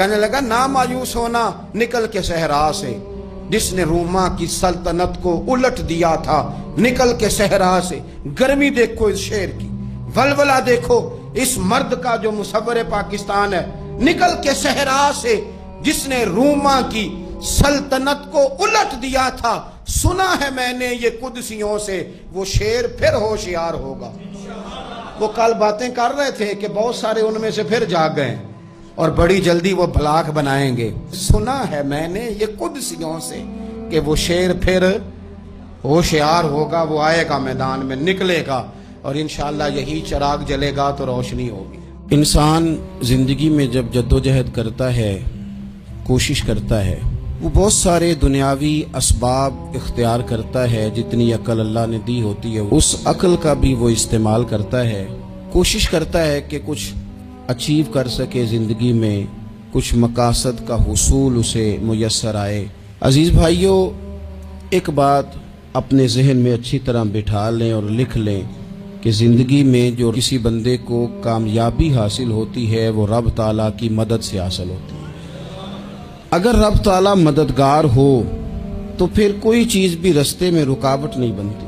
کہنے لگا نا مایوس ہونا نکل کے صحرا سے، جس نے روما کی سلطنت کو الٹ دیا تھا نکل کے صحرا سے۔ گرمی دیکھو اس شیر کی، ولولہ دیکھو اس مرد کا جو مصور پاکستان ہے، نکل کے صحرا سے جس نے روما کی سلطنت کو الٹ دیا تھا، سنا ہے میں نے یہ قدسیوں سے، وہ شیر پھر ہوشیار ہوگا۔ وہ کل باتیں کر رہے تھے کہ بہت سارے ان میں سے پھر جاگ گئے اور بڑی جلدی وہ بلاک بنائیں گے۔ سنا ہے میں نے یہ قدسیوں سے کہ وہ شیر پھر ہوشیار ہوگا، وہ آئے گا میدان میں، نکلے گا، اور انشاءاللہ یہی چراغ جلے گا تو روشنی ہوگی۔ انسان زندگی میں جب جدوجہد کرتا ہے، کوشش کرتا ہے، وہ بہت سارے دنیاوی اسباب اختیار کرتا ہے، جتنی عقل اللہ نے دی ہوتی ہے اس عقل کا بھی وہ استعمال کرتا ہے، کوشش کرتا ہے کہ کچھ اچیو کر سکے زندگی میں، کچھ مقاصد کا حصول اسے میسر آئے۔ عزیز بھائیوں، ایک بات اپنے ذہن میں اچھی طرح بٹھا لیں اور لکھ لیں کہ زندگی میں جو کسی بندے کو کامیابی حاصل ہوتی ہے وہ رب تعالیٰ کی مدد سے حاصل ہوتی ہے۔ اگر رب تعالیٰ مددگار ہو تو پھر کوئی چیز بھی رستے میں رکاوٹ نہیں بنتی،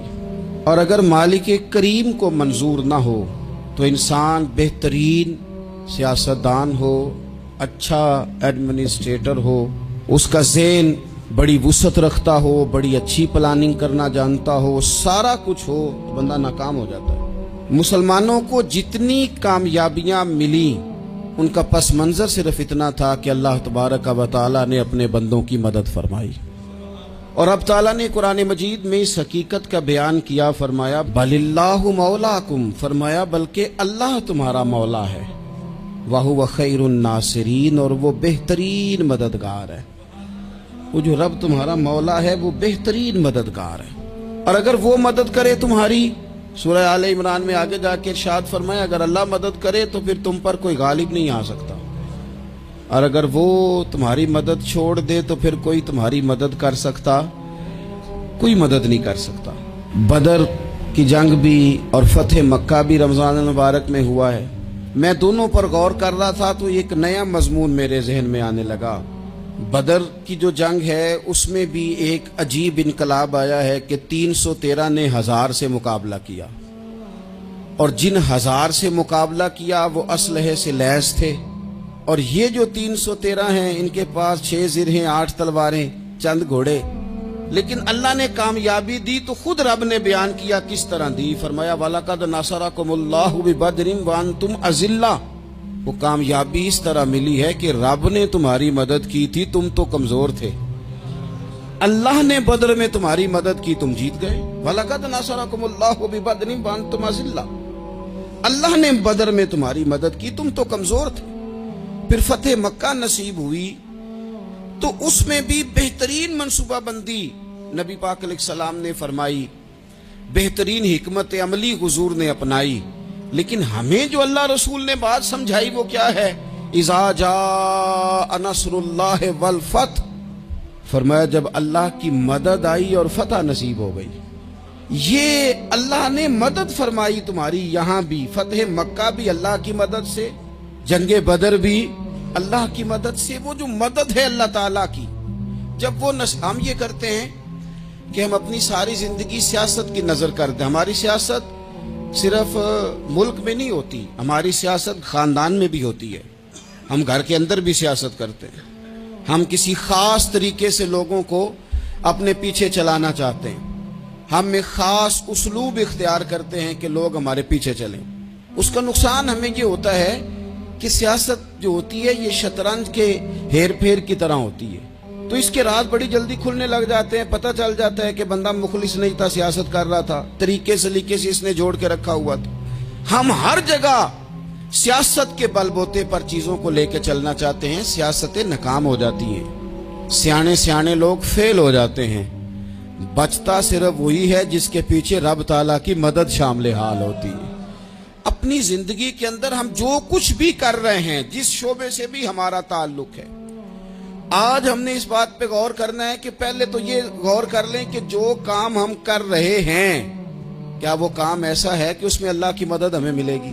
اور اگر مالک کریم کو منظور نہ ہو تو انسان بہترین سیاستدان ہو، اچھا ایڈمنسٹریٹر ہو، اس کا ذہن بڑی وسعت رکھتا ہو، بڑی اچھی پلاننگ کرنا جانتا ہو، سارا کچھ ہو، تو بندہ ناکام ہو جاتا ہے۔ مسلمانوں کو جتنی کامیابیاں ملی ان کا پس منظر صرف اتنا تھا کہ اللہ تبارک و تعالیٰ نے اپنے بندوں کی مدد فرمائی، اور اب تعالیٰ نے قرآن مجید میں اس حقیقت کا بیان کیا، فرمایا بل اللہ مولاکم، فرمایا بلکہ اللہ تمہارا مولا ہے، وَهُوَ خَيْرُ النَّاصِرِينَ، اور وہ بہترین مددگار ہے۔ وہ جو رب تمہارا مولا ہے وہ بہترین مددگار ہے، اور اگر وہ مدد کرے تمہاری، سورہ آل عمران میں آگے جا کے ارشاد فرمایا اگر اللہ مدد کرے تو پھر تم پر کوئی غالب نہیں آ سکتا، اور اگر وہ تمہاری مدد چھوڑ دے تو پھر کوئی تمہاری مدد کر سکتا، کوئی مدد نہیں کر سکتا۔ بدر کی جنگ بھی اور فتح مکہ بھی رمضان المبارک میں ہوا ہے۔ میں دونوں پر غور کر رہا تھا تو ایک نیا مضمون میرے ذہن میں آنے لگا۔ بدر کی جو جنگ ہے اس میں بھی ایک عجیب انقلاب آیا ہے کہ 313 نے 1000 سے مقابلہ کیا، اور جن 1000 سے مقابلہ کیا وہ اسلحے سے لیس تھے، اور یہ جو 313 ہیں ان کے پاس 6 زرہیں، 8 تلواریں، چند گھوڑے، لیکن اللہ نے کامیابی دی تو خود رب نے بیان کیا کس طرح دی، فرمایا وَلَقَدْ نَصَرَكُمُ اللَّهُ بِبَدْرٍ وَأَنْتُمْ أَذِلَّةٌ، وہ کامیابی اس طرح ملی ہے کہ رب نے تمہاری مدد کی تھی، تم تو کمزور تھے، اللہ نے بدر میں تمہاری مدد کی، تم جیت گئے۔ وَلَقَدْ نَصَرَكُمُ اللَّهُ بِبَدْرٍ وَأَنْتُمْ أَذِلَّةٌ، اللہ نے بدر میں تمہاری مدد کی، تم تو کمزور تھے۔ پھر فتح مکہ نصیب ہوئی تو اس میں بھی بہترین منصوبہ بندی نبی پاک علیہ السلام نے فرمائی، بہترین حکمت عملی حضور نے اپنائی، لیکن ہمیں جو اللہ رسول نے بات سمجھائی وہ کیا ہے؟ اذا جاء نصر اللہ والفتح، فرمایا جب اللہ کی مدد آئی اور فتح نصیب ہو گئی۔ یہ اللہ نے مدد فرمائی تمہاری، یہاں بھی فتح مکہ بھی اللہ کی مدد سے، جنگ بدر بھی اللہ کی مدد سے۔ وہ جو مدد ہے اللہ تعالیٰ کی، جب وہ ہم یہ کرتے ہیں کہ ہم اپنی ساری زندگی سیاست کی نظر کرتے ہیں، ہماری سیاست صرف ملک میں نہیں ہوتی، ہماری سیاست خاندان میں بھی ہوتی ہے، ہم گھر کے اندر بھی سیاست کرتے ہیں، ہم کسی خاص طریقے سے لوگوں کو اپنے پیچھے چلانا چاہتے ہیں، ہم ایک خاص اسلوب اختیار کرتے ہیں کہ لوگ ہمارے پیچھے چلیں۔ اس کا نقصان ہمیں یہ ہوتا ہے کہ سیاست جو ہوتی ہے یہ شطرنج کے ہیر پھیر کی طرح ہوتی ہے، تو اس کے راز بڑی جلدی کھلنے لگ جاتے ہیں، پتہ چل جاتا ہے کہ بندہ مخلص نہیں تھا، سیاست کر رہا تھا، طریقے سلیقے سے اس نے جوڑ کے رکھا ہوا تھا۔ ہم ہر جگہ سیاست کے بل بوتے پر چیزوں کو لے کے چلنا چاہتے ہیں، سیاستیں ناکام ہو جاتی ہیں، سیانے لوگ فیل ہو جاتے ہیں، بچتا صرف وہی ہے جس کے پیچھے رب تعالیٰ کی مدد شامل حال ہوتی ہے۔ اپنی زندگی کے اندر ہم جو کچھ بھی کر رہے ہیں، جس شعبے سے بھی ہمارا تعلق ہے، آج ہم نے اس بات پہ غور کرنا ہے کہ پہلے تو یہ غور کر لیں کہ جو کام ہم کر رہے ہیں کیا وہ کام ایسا ہے کہ اس میں اللہ کی مدد ہمیں ملے گی؟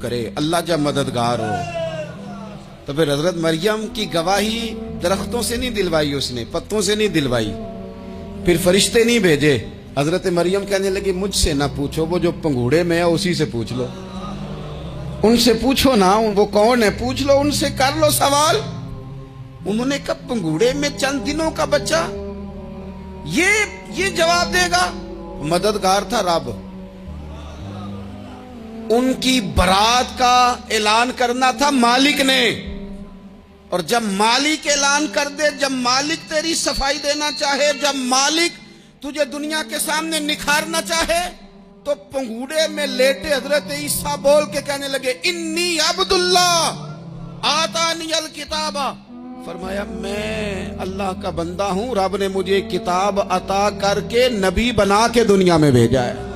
کرے، اللہ جب مددگار ہو، تو پھر حضرت مریم کی گواہی درختوں سے نہیں دلوائی، اس نے پتوں سے نہیں دلوائی، پھر فرشتے نہیں بھیجے۔ حضرت مریم کہنے لگی مجھ سے نہ پوچھو، وہ جو پنگوڑے میں ہے اسی سے پوچھ لو، ان سے پوچھو نا، وہ کون ہے پوچھ لو، ان سے کر لو سوال۔ انہوں نے کہا پنگوڑے میں چند دنوں کا بچہ یہ جواب دے گا؟ مددگار تھا رب، ان کی برات کا اعلان کرنا تھا مالک نے، اور جب مالک اعلان کر دے، جب مالک تیری صفائی دینا چاہے، جب مالک تجھے دنیا کے سامنے نکھارنا چاہے، تو پنگوڑے میں لیٹے حضرت عیسیٰ بول کے کہنے لگے انی عبداللہ آتانی الکتاب، فرمایا میں اللہ کا بندہ ہوں، رب نے مجھے کتاب عطا کر کے نبی بنا کے دنیا میں بھیجا ہے،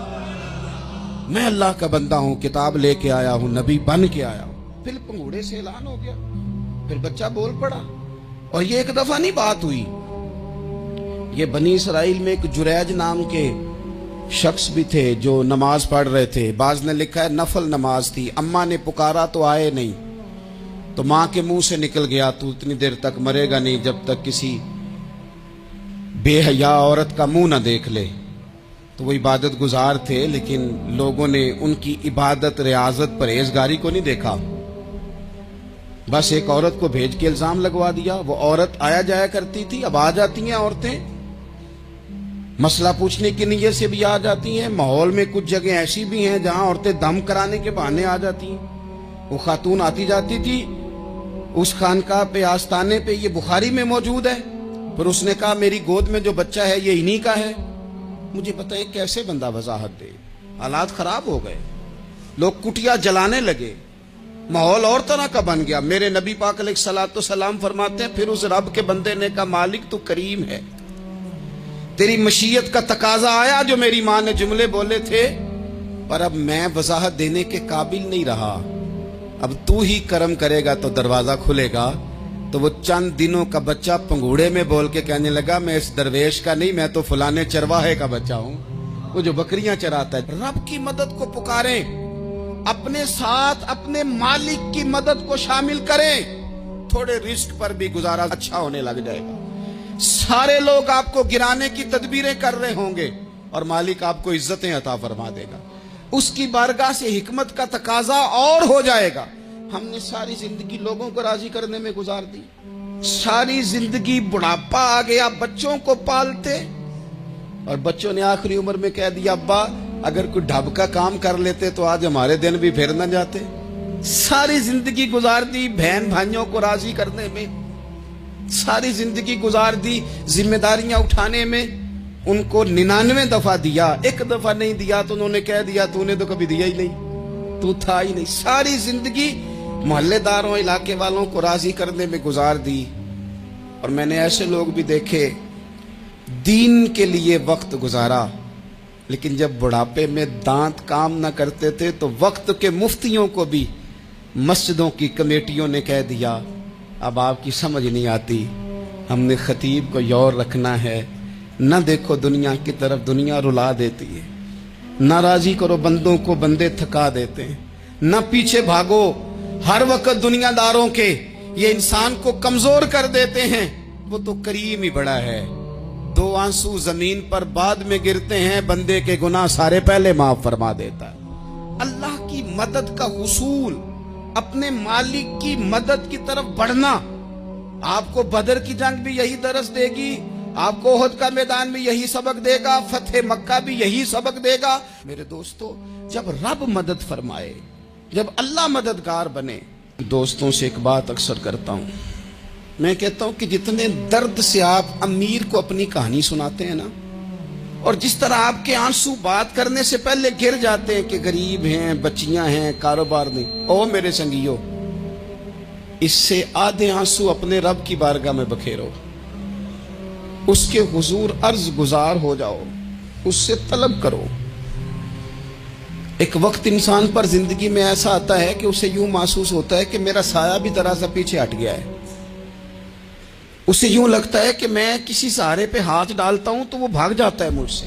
میں اللہ کا بندہ ہوں، کتاب لے کے آیا ہوں، نبی بن کے آیا ہوں۔ پھر پنگوڑے سے اعلان ہو گیا، پھر بچہ بول پڑا، اور یہ ایک دفعہ نہیں بات ہوئی، یہ بنی اسرائیل میں ایک جریج نام کے شخص بھی تھے جو نماز پڑھ رہے تھے، بعض نے لکھا ہے نفل نماز تھی، اماں نے پکارا تو آئے نہیں، تو ماں کے منہ سے نکل گیا تو اتنی دیر تک مرے گا نہیں جب تک کسی بے حیا عورت کا منہ نہ دیکھ لے۔ تو وہ عبادت گزار تھے، لیکن لوگوں نے ان کی عبادت، ریاضت، پرہیزگاری کو نہیں دیکھا، بس ایک عورت کو بھیج کے الزام لگوا دیا۔ وہ عورت آیا جایا کرتی تھی، اب آ جاتی ہیں عورتیں، مسئلہ پوچھنے کی نیت سے بھی آ جاتی ہیں۔ ماحول میں کچھ جگہ ایسی بھی ہیں جہاں عورتیں دم کرانے کے بہانے آ جاتی ہیں۔ وہ خاتون آتی جاتی تھی اس خانقاہ پہ، آستانے پہ، یہ بخاری میں موجود ہے، پھر اس نے کہا میری گود میں جو بچہ ہے یہ انہی کا ہے۔ مجھے پتہ ہے کیسے بندہ وضاحت دے، حالات خراب ہو گئے، لوگ کٹیا جلانے لگے، ماحول اور طرح کا بن گیا۔ میرے نبی پاک علیہ الصلوۃ والسلام فرماتے ہیں پھر اس رب کے بندے نے کہا مالک تو کریم ہے، تیری مشیت کا تقاضا آیا جو میری ماں نے جملے بولے تھے، پر اب میں وضاحت دینے کے قابل نہیں رہا، اب تو ہی کرم کرے گا تو دروازہ کھلے گا۔ تو وہ چند دنوں کا بچہ پنگوڑے میں بول کے کہنے لگا میں اس درویش کا نہیں، میں تو فلانے چرواہے کا بچہ ہوں، وہ جو بکریاں چراتا ہے۔ رب کی مدد کو پکاریں، اپنے ساتھ اپنے مالک کی مدد کو شامل کریں، تھوڑے رزق پر بھی گزارا اچھا ہونے لگ جائے گا۔ سارے لوگ آپ کو گرانے کی تدبیریں کر رہے ہوں گے اور مالک آپ کو عزتیں عطا فرما دے گا، اس کی بارگاہ سے حکمت کا تقاضا اور ہو جائے گا۔ ہم نے ساری زندگی لوگوں کو راضی کرنے میں گزار دی، ساری زندگی بڑھاپا آ گیا بچوں کو پالتے، اور بچوں نے آخری عمر میں کہہ دیا ابا اگر کوئی ڈھب کا کام کر لیتے تو آج ہمارے دن بھی پھر نہ جاتے۔ ساری زندگی گزار دی بہن بھائیوں کو راضی کرنے میں، ساری زندگی گزار دی ذمہ داریاں اٹھانے میں، ان کو 99 دفعہ دیا، ایک دفعہ نہیں دیا تو انہوں نے کہہ دیا تو نے تو کبھی دیا ہی نہیں، تو تھا ہی نہیں۔ ساری زندگی محلے داروں، علاقے والوں کو راضی کرنے میں گزار دی۔ اور میں نے ایسے لوگ بھی دیکھے دین کے لیے وقت گزارا، لیکن جب بڑھاپے میں دانت کام نہ کرتے تھے تو وقت کے مفتیوں کو بھی مسجدوں کی کمیٹیوں نے کہہ دیا اب آپ کی سمجھ نہیں آتی، ہم نے خطیب کو یور رکھنا ہے، نہ دیکھو دنیا کی طرف، دنیا رلا دیتی ہے، نہ راضی کرو بندوں کو، بندے تھکا دیتے ہیں، نہ پیچھے بھاگو ہر وقت دنیا داروں کے، یہ انسان کو کمزور کر دیتے ہیں، وہ تو کریم ہی بڑا ہے، 2 آنسو زمین پر بعد میں گرتے ہیں، بندے کے گناہ سارے پہلے معاف فرما دیتا ہے۔ اللہ کی مدد کا حصول، اپنے مالک کی مدد کی طرف بڑھنا، آپ کو بدر کی جنگ بھی یہی درس دے گی، آپ کو احد کا میدان بھی یہی سبق دے گا، فتح مکہ بھی یہی سبق دے گا۔ میرے دوستو جب رب مدد فرمائے، جب اللہ مددگار بنے، دوستوں سے ایک بات اکثر کرتا ہوں، میں کہتا ہوں کہ جتنے درد سے آپ امیر کو اپنی کہانی سناتے ہیں نا، اور جس طرح آپ کے آنسو بات کرنے سے پہلے گر جاتے ہیں کہ غریب ہیں، بچیاں ہیں، کاروبار نہیں، او میرے سنگیو، اس سے آدھے آنسو اپنے رب کی بارگاہ میں بکھیرو، اس کے حضور عرض گزار ہو جاؤ، اس سے طلب کرو۔ ایک وقت انسان پر زندگی میں ایسا آتا ہے کہ اسے یوں محسوس ہوتا ہے کہ میرا سایہ بھی ذرا سا پیچھے ہٹ گیا ہے، اسے یوں لگتا ہے کہ میں کسی سہارے پہ ہاتھ ڈالتا ہوں تو وہ بھاگ جاتا ہے مجھ سے،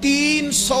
300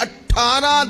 18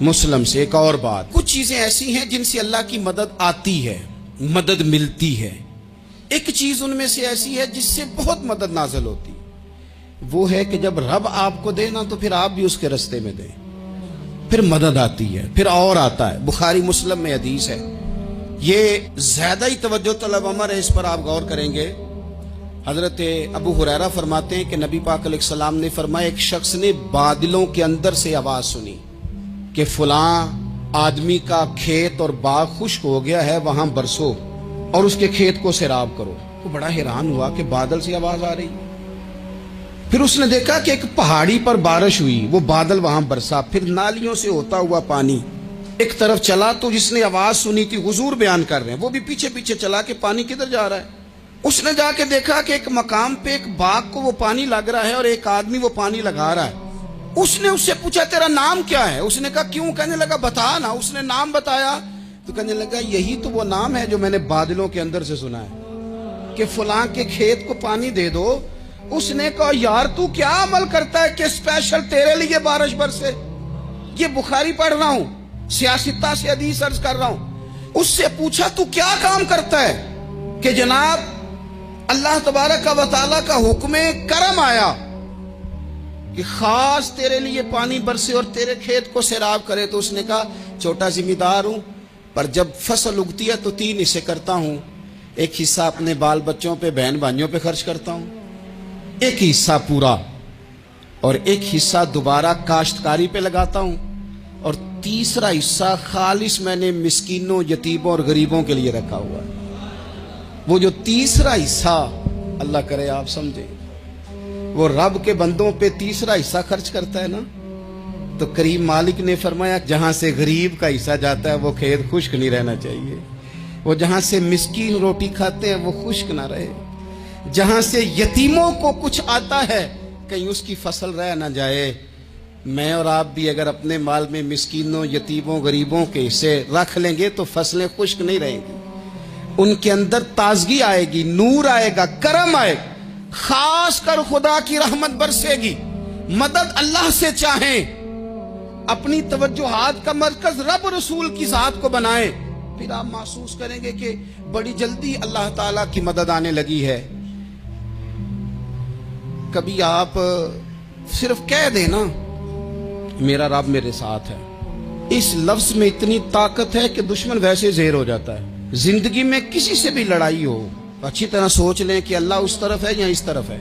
مسلم سے ایک اور بات، کچھ چیزیں ایسی ہیں جن سے اللہ کی مدد آتی ہے، مدد ملتی ہے. ایک چیز ان میں سے ایسی ہے جس سے بہت مدد نازل ہوتی، وہ ہے کہ جب رب آپ کو دے نا تو پھر آپ بھی اس کے رستے میں دیں، پھر مدد آتی ہے، پھر اور آتا ہے. بخاری مسلم میں حدیث ہے، یہ زیادہ ہی توجہ طلب امر ہے، اس پر آپ غور کریں گے. حضرت ابو ہریرہ فرماتے ہیں کہ نبی پاک علیہ السلام نے فرمایا ایک شخص نے بادلوں کے اندر سے آواز سنی کہ فلاں آدمی کا کھیت اور باغ خشک ہو گیا ہے، وہاں برسو اور اس کے کھیت کو سیراب کرو. وہ بڑا حیران ہوا کہ بادل سے آواز آ رہی. پھر اس نے دیکھا کہ ایک پہاڑی پر بارش ہوئی، وہ بادل وہاں برسا، پھر نالیوں سے ہوتا ہوا پانی ایک طرف چلا. تو جس نے آواز سنی تھی، حضور بیان کر رہے ہیں، وہ بھی پیچھے پیچھے چلا کہ پانی کدھر جا رہا ہے. اس نے جا کے دیکھا کہ ایک مقام پہ ایک باغ کو وہ پانی لگ رہا ہے اور ایک آدمی وہ پانی لگا رہا ہے. اس نے اس سے پوچھا تیرا نام کیا ہے؟ اس نے کہا کیوں؟ کہنے لگا بتا نا. اس نے نام بتایا تو کہنے لگا یہی تو وہ نام ہے جو میں نے بادلوں کے اندر سے سنا ہے کہ فلاں کے کھیت کو پانی دے دو. اس نے کہا یار تو کیا عمل کرتا ہے کہ اسپیشل تیرے لیے بارش برسے؟ یہ بخاری پڑھ رہا ہوں، سیاستہ سے حدیث عرض کر رہا ہوں. اس سے پوچھا تو کیا کام کرتا ہے کہ جناب اللہ تبارک و تعالیٰ کا حکم کرم آیا کہ خاص تیرے لیے پانی برسے اور تیرے کھیت کو سیراب کرے. تو اس نے کہا چھوٹا ذمہ دار ہوں، پر جب فصل اگتی ہے تو 3 حصے کرتا ہوں. ایک حصہ اپنے بال بچوں پہ، بہن بھائیوں پہ خرچ کرتا ہوں، ایک حصہ پورا، اور ایک حصہ دوبارہ کاشتکاری پہ لگاتا ہوں، اور تیسرا حصہ خالص میں نے مسکینوں، یتیموں اور غریبوں کے لیے رکھا ہوا ہے. وہ جو تیسرا حصہ، اللہ کرے آپ سمجھیں، وہ رب کے بندوں پہ تیسرا حصہ خرچ کرتا ہے نا، تو کریم مالک نے فرمایا جہاں سے غریب کا حصہ جاتا ہے وہ کھیت خشک نہیں رہنا چاہیے. وہ جہاں سے مسکین روٹی کھاتے ہیں وہ خشک نہ رہے. جہاں سے یتیموں کو کچھ آتا ہے کہیں اس کی فصل رہ نہ جائے. میں اور آپ بھی اگر اپنے مال میں مسکینوں، یتیموں، غریبوں کے حصے رکھ لیں گے تو فصلیں خشک نہیں رہیں گی. ان کے اندر تازگی آئے گی، نور آئے گا، کرم آئے گا. خاص کر خدا کی رحمت برسے گی. مدد اللہ سے چاہیں، اپنی توجہات کا مرکز رب رسول کی ذات کو بنائیں، پھر آپ محسوس کریں گے کہ بڑی جلدی اللہ تعالیٰ کی مدد آنے لگی ہے. کبھی آپ صرف کہہ دیں نا میرا رب میرے ساتھ ہے، اس لفظ میں اتنی طاقت ہے کہ دشمن ویسے زہر ہو جاتا ہے. زندگی میں کسی سے بھی لڑائی ہو، اچھی طرح سوچ لیں کہ اللہ اس طرف ہے یا اس طرف ہے.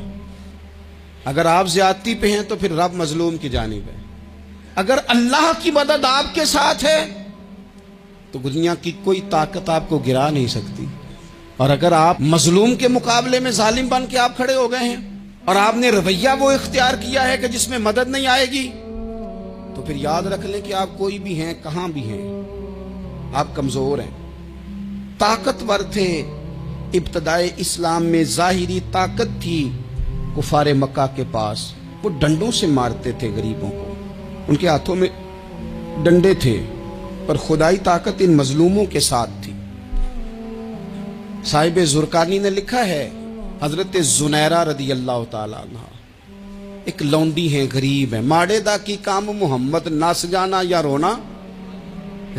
اگر آپ زیادتی پہ ہیں تو پھر رب مظلوم کی جانب ہے. اگر اللہ کی مدد آپ کے ساتھ ہے تو دنیا کی کوئی طاقت آپ کو گرا نہیں سکتی. اور اگر آپ مظلوم کے مقابلے میں ظالم بن کے آپ کھڑے ہو گئے ہیں اور آپ نے رویہ وہ اختیار کیا ہے کہ جس میں مدد نہیں آئے گی، تو پھر یاد رکھ لیں کہ آپ کوئی بھی ہیں، کہاں بھی ہیں، آپ کمزور ہیں. طاقتور تھے ابتدائے اسلام میں، ظاہری طاقت تھی کفار مکہ کے پاس. وہ ڈنڈوں سے مارتے تھے غریبوں کو، ان کے ہاتھوں میں ڈنڈے تھے، پر خدائی طاقت ان مظلوموں کے ساتھ تھی. صاحب زرقانی نے لکھا ہے حضرت زنیرہ رضی اللہ تعالیٰ عنہ ایک لونڈی ہیں، غریب ہیں. ماڑے دا کی کام محمد، نس جانا یا رونا.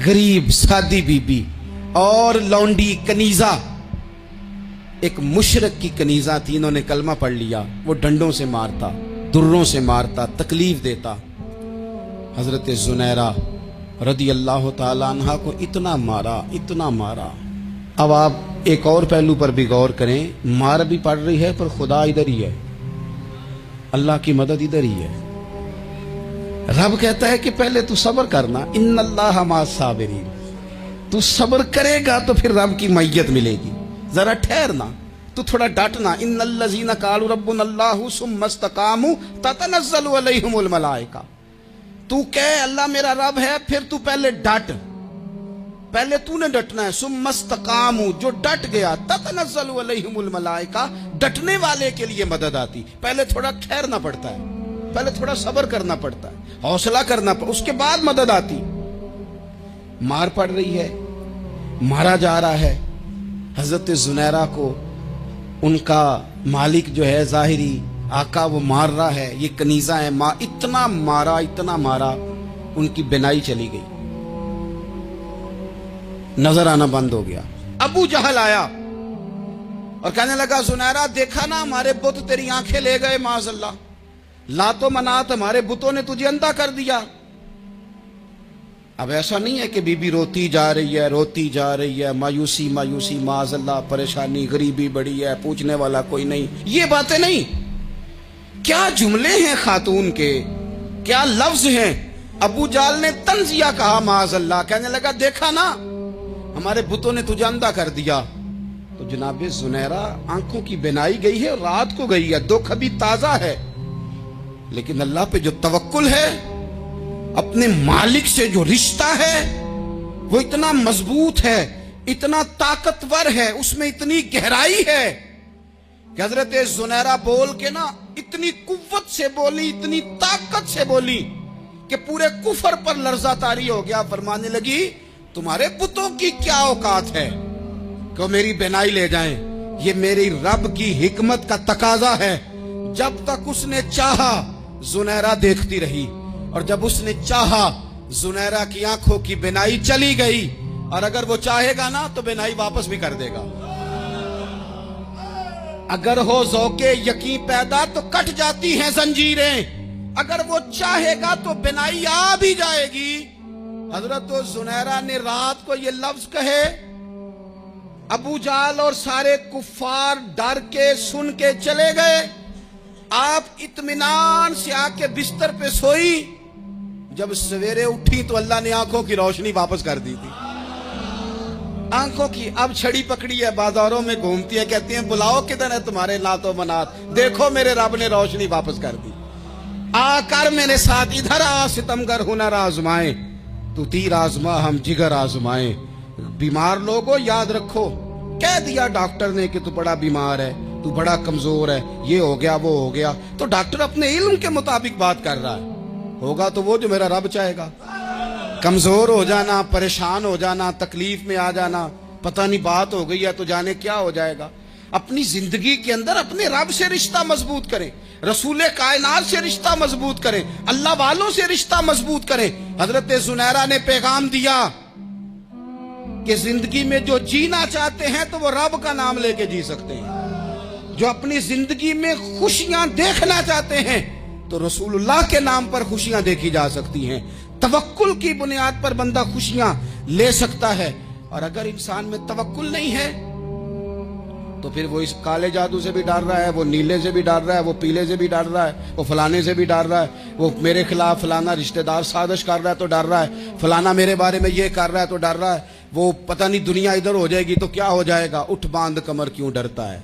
غریب سادی بی بی اور لونڈی کنیزہ، ایک مشرک کی کنیزہ تھی. انہوں نے کلمہ پڑھ لیا. وہ ڈنڈوں سے مارتا، دروں سے مارتا، تکلیف دیتا. حضرت زنیرہ رضی اللہ تعالیٰ عنہ کو اتنا مارا، اتنا مارا. اب آپ ایک اور پہلو پر بھی غور کریں، مار بھی پڑ رہی ہے پر خدا ادھر ہی ہے، اللہ کی مدد ادھر ہی ہے. رب کہتا ہے کہ پہلے تو صبر کرنا، ان اللہ مع الصابرین. تو صبر کرے گا تو پھر رب کی معیت ملے گی. ذرا ٹھہرنا، تو تھوڑا ڈٹنا. ان الذین قالوا ربنا اللہ ثم استقاموا تتنزل علیہم الملائکہ. تو کہے اللہ میرا رب ہے، پھر تو پہلے ڈٹ، پہلے تو نے ڈٹنا ہے. ثم استقاموا، جو ڈٹ گیا، تتنزل علیہم الملائکہ، ڈٹنے والے کے لیے مدد آتی. پہلے تھوڑا ٹھہرنا پڑتا ہے، پہلے تھوڑا صبر کرنا پڑتا ہے، حوصلہ کرنا پڑتا، اس کے بعد مدد آتی. مار پڑ رہی ہے، مارا جا رہا ہے. حضرت زنیرہ کو ان کا مالک جو ہے ظاہری آقا وہ مار رہا ہے. یہ کنیزہ ہے، اتنا مارا، اتنا مارا ان کی بینائی چلی گئی, نظر آنا بند ہو گیا. ابو جہل آیا اور کہنے لگا زنیرہ دیکھا نا ہمارے بت تیری آنکھیں لے گئے معاذ اللہ, لات و منات ہمارے بتوں نے تجھے اندھا کر دیا. اب ایسا نہیں ہے کہ بی بی روتی جا رہی ہے, مایوسی معاذ اللہ, پریشانی, غریبی بڑی ہے, پوچھنے والا کوئی نہیں, یہ باتیں نہیں. کیا جملے ہیں خاتون کے, کیا لفظ ہیں. ابو جہل نے طنزیہ کہا معاذ اللہ, کہنے لگا دیکھا نا ہمارے بتوں نے تجھے اندھا کر دیا. تو جناب زنیرہ آنکھوں کی بینائی گئی ہے, رات کو گئی ہے, دکھ ابھی تازہ ہے, لیکن اللہ پہ جو توکل ہے, اپنے مالک سے جو رشتہ ہے وہ اتنا مضبوط ہے, اتنا طاقتور ہے, اس میں اتنی گہرائی ہے کہ حضرت زنیرہ بول کے نا اتنی قوت سے بولی, اتنی طاقت سے بولی کہ پورے کفر پر لرزہ طاری ہو گیا. فرمانے لگی تمہارے بتوں کی کیا اوقات ہے کہ وہ میری بینائی لے جائیں, یہ میری رب کی حکمت کا تقاضا ہے. جب تک اس نے چاہا زنیرہ دیکھتی رہی, اور جب اس نے چاہا زنیرہ کی آنکھوں کی بینائی چلی گئی, اور اگر وہ چاہے گا نا تو بینائی واپس بھی کر دے گا. اگر ہو ذوق یقین پیدا تو کٹ جاتی ہیں زنجیریں, اگر وہ چاہے گا تو بینائی آ بھی جائے گی. حضرت زنیرہ نے رات کو یہ لفظ کہے, ابو جہل اور سارے کفار ڈر کے سن کے چلے گئے. آپ اطمینان سے آ کے بستر پہ سوئی. جب سویرے اٹھی تو اللہ نے آنکھوں کی روشنی واپس کر دی تھی. آنکھوں کی اب چھڑی پکڑی ہے, بازاروں میں گھومتی ہے, کہتی ہیں بلاؤ کدھر ہے تمہارے لات و منات, دیکھو میرے رب نے روشنی واپس کر دی. آ کر میرے ساتھ ادھر آ, ستمگر ہنر آزمائیں, تو تیر آزما ہم جگر آزمائیں. بیمار لوگوں یاد رکھو, کہہ دیا ڈاکٹر نے کہ تو بڑا بیمار ہے, تو بڑا کمزور ہے, یہ ہو گیا وہ ہو گیا, تو ڈاکٹر اپنے علم کے مطابق بات کر رہا ہے. ہوگا تو وہ جو میرا رب چاہے گا. کمزور ہو جانا, پریشان ہو جانا, تکلیف میں آ جانا, پتہ نہیں بات ہو گئی ہے تو جانے کیا ہو جائے گا. اپنی زندگی کے اندر اپنے رب سے رشتہ مضبوط کریں, رسول کائنات سے رشتہ مضبوط کریں, اللہ والوں سے رشتہ مضبوط کریں. حضرت زنیرہ نے پیغام دیا کہ زندگی میں جو جینا چاہتے ہیں تو وہ رب کا نام لے کے جی سکتے ہیں. جو اپنی زندگی میں خوشیاں دیکھنا چاہتے ہیں تو رسول اللہ کے نام پر خوشیاں دیکھی جا سکتی ہیں. توکل کی بنیاد پر بندہ خوشیاں لے سکتا ہے. اور اگر انسان میں توکل نہیں ہے تو پھر وہ اس کالے جادو سے بھی ڈر رہا ہے, وہ نیلے سے بھی ڈر رہا ہے, وہ پیلے سے بھی ڈر رہا ہے, وہ فلانے سے بھی ڈر رہا ہے, وہ میرے خلاف فلانا رشتہ دار سازش کر رہا ہے تو ڈر رہا ہے, فلانا میرے بارے میں یہ کر رہا ہے تو ڈر رہا ہے, وہ پتہ نہیں دنیا ادھر ہو جائے گی تو کیا ہو جائے گا, اٹھ باندھ کمر کیوں ڈرتا ہے,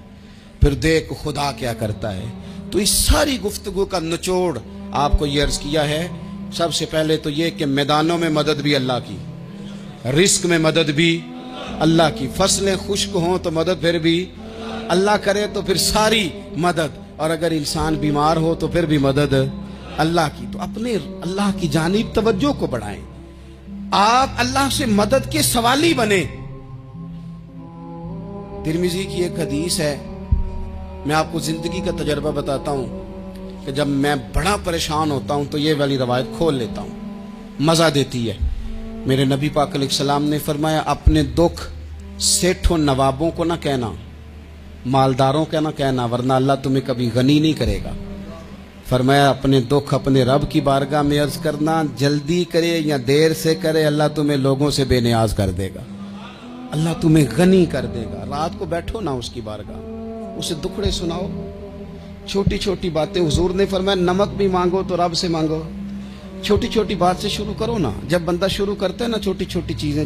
پھر دیکھ خدا کیا کرتا ہے. تو اس ساری گفتگو کا نچوڑ آپ کو یہ عرض کیا ہے. سب سے پہلے تو یہ کہ میدانوں میں مدد بھی اللہ کی, رزق میں مدد بھی اللہ کی, فصلیں خشک ہوں تو مدد پھر بھی اللہ کرے, تو پھر ساری مدد, اور اگر انسان بیمار ہو تو پھر بھی مدد اللہ کی. تو اپنے اللہ کی جانب توجہ کو بڑھائیں, آپ اللہ سے مدد کے سوالی بنیں. ترمذی کی ایک حدیث ہے, میں آپ کو زندگی کا تجربہ بتاتا ہوں کہ جب میں بڑا پریشان ہوتا ہوں تو یہ والی روایت کھول لیتا ہوں, مزہ دیتی ہے. میرے نبی پاک علیہ السلام نے فرمایا اپنے دکھ سیٹھوں نوابوں کو نہ کہنا, مالداروں کا نہ کہنا, ورنہ اللہ تمہیں کبھی غنی نہیں کرے گا. فرمایا اپنے دکھ اپنے رب کی بارگاہ میں عرض کرنا, جلدی کرے یا دیر سے کرے اللہ تمہیں لوگوں سے بے نیاز کر دے گا, اللہ تمہیں غنی کر دے گا. رات کو بیٹھو نا اس کی بارگاہ, اسے دکھڑے سناؤ, چھوٹی چھوٹی باتیں. حضور نے فرمایا نمک بھی مانگو تو رب سے مانگو, چھوٹی چھوٹی بات سے شروع کرو نا. جب بندہ شروع کرتا ہے نا چھوٹی چھوٹی چیزیں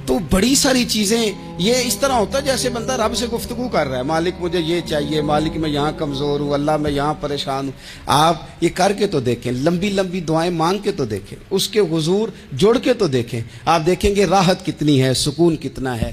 تو بڑی ساری چیزیں, یہ اس طرح ہوتا ہے جیسے بندہ رب سے گفتگو کر رہا ہے, مالک مجھے یہ چاہیے, مالک میں یہاں کمزور ہوں, اللہ میں یہاں پریشان ہوں. آپ یہ کر کے تو دیکھیں, لمبی لمبی دعائیں مانگ کے تو دیکھیں, اس کے حضور جوڑ کے تو دیکھیں, آپ دیکھیں گے راحت کتنی ہے, سکون کتنا ہے.